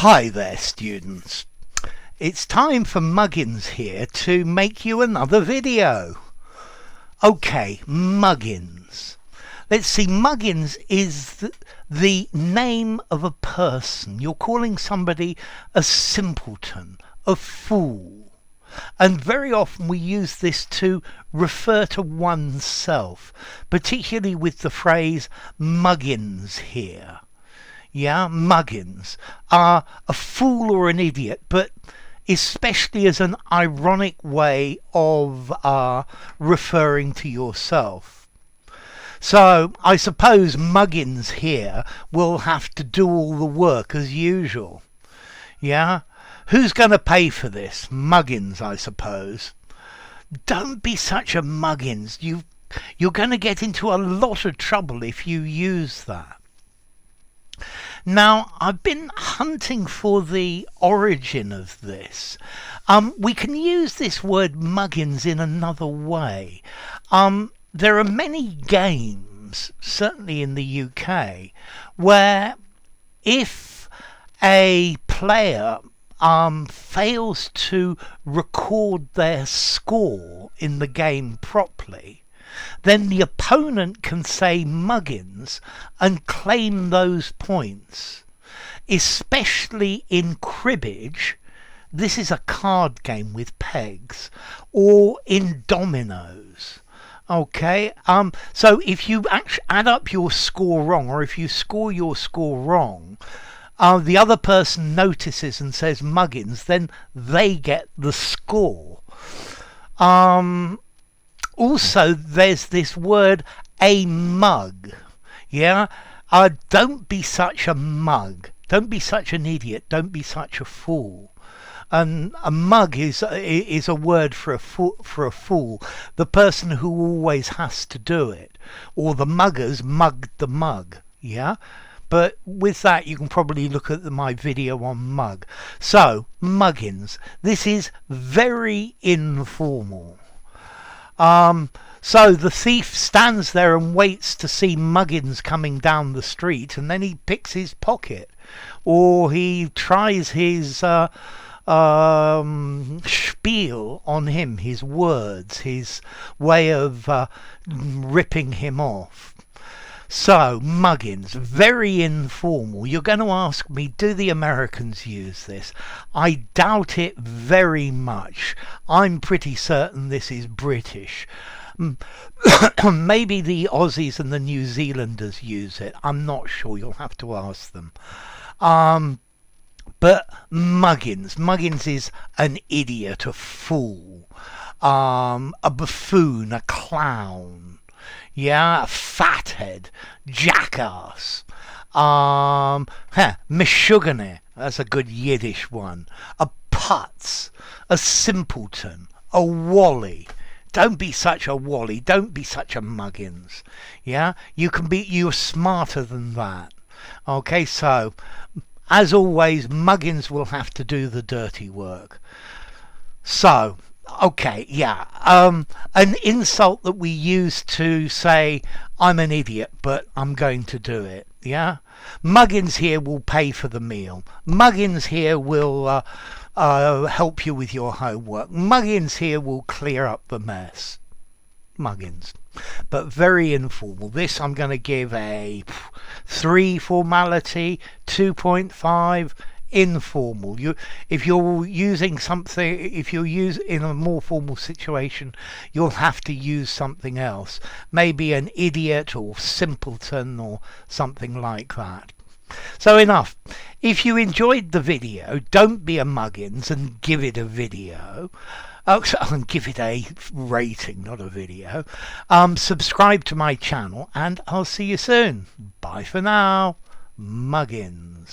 Hi there, students. It's time for Muggins here to make you another video. Okay, Muggins. Let's see, Muggins is the name of a person. You're calling somebody a simpleton, a fool. And very often we use this to refer to oneself, particularly with the phrase Muggins here. Yeah, Muggins are a fool or an idiot, but especially as an ironic way of referring to yourself. So I suppose Muggins here will have to do all the work as usual. Yeah? Who's going to pay for this? Muggins, I suppose. Don't be such a Muggins. You're going to get into a lot of trouble if you use that. Now, I've been hunting for the origin of this. We can use this word Muggins in another way. There are many games, certainly in the UK, where if a player fails to record their score in the game properly, then the opponent can say Muggins and claim those points. Especially in cribbage, this is a card game with pegs, or in dominoes. Okay, so if you actually add up your score wrong, or if you score your score wrong, the other person notices and says Muggins, then they get the score. Also, there's this word, a mug. Yeah? Don't be such a mug. Don't be such an idiot. Don't be such a fool. And a mug is a word for a fool. The person who always has to do it. Or the muggers mugged the mug. Yeah? But with that, you can probably look at my video on mug. So, Muggins. This is very informal. So the thief stands there and waits to see Muggins coming down the street, and then he picks his pocket, or he tries his spiel on him, his words, his way of ripping him off. So, Muggins, very informal. You're going to ask me, do the Americans use this? I doubt it very much. I'm pretty certain this is British. Maybe the Aussies and the New Zealanders use it. I'm not sure. You'll have to ask them. But Muggins is an idiot, a fool, a buffoon, a clown. Yeah, a fathead, jackass, Meshuggah, that's a good Yiddish one, a putz, a simpleton, a wally. Don't be such a wally, don't be such a Muggins. Yeah, you're smarter than that. Okay, so, as always, Muggins will have to do the dirty work. So, okay, yeah, an insult that we use to say, I'm an idiot, but I'm going to do it, yeah? Muggins here will pay for the meal. Muggins here will help you with your homework. Muggins here will clear up the mess. Muggins. But very informal. This I'm going to give a 3 formality, 2.5 informal. If you're using something, if you're in a more formal situation, you'll have to use something else, maybe an idiot or simpleton or something like that. So enough. If you enjoyed the video, don't be a Muggins and give it a video. And give it a rating, not a video. Subscribe to my channel, and I'll see you soon. Bye for now. Muggins.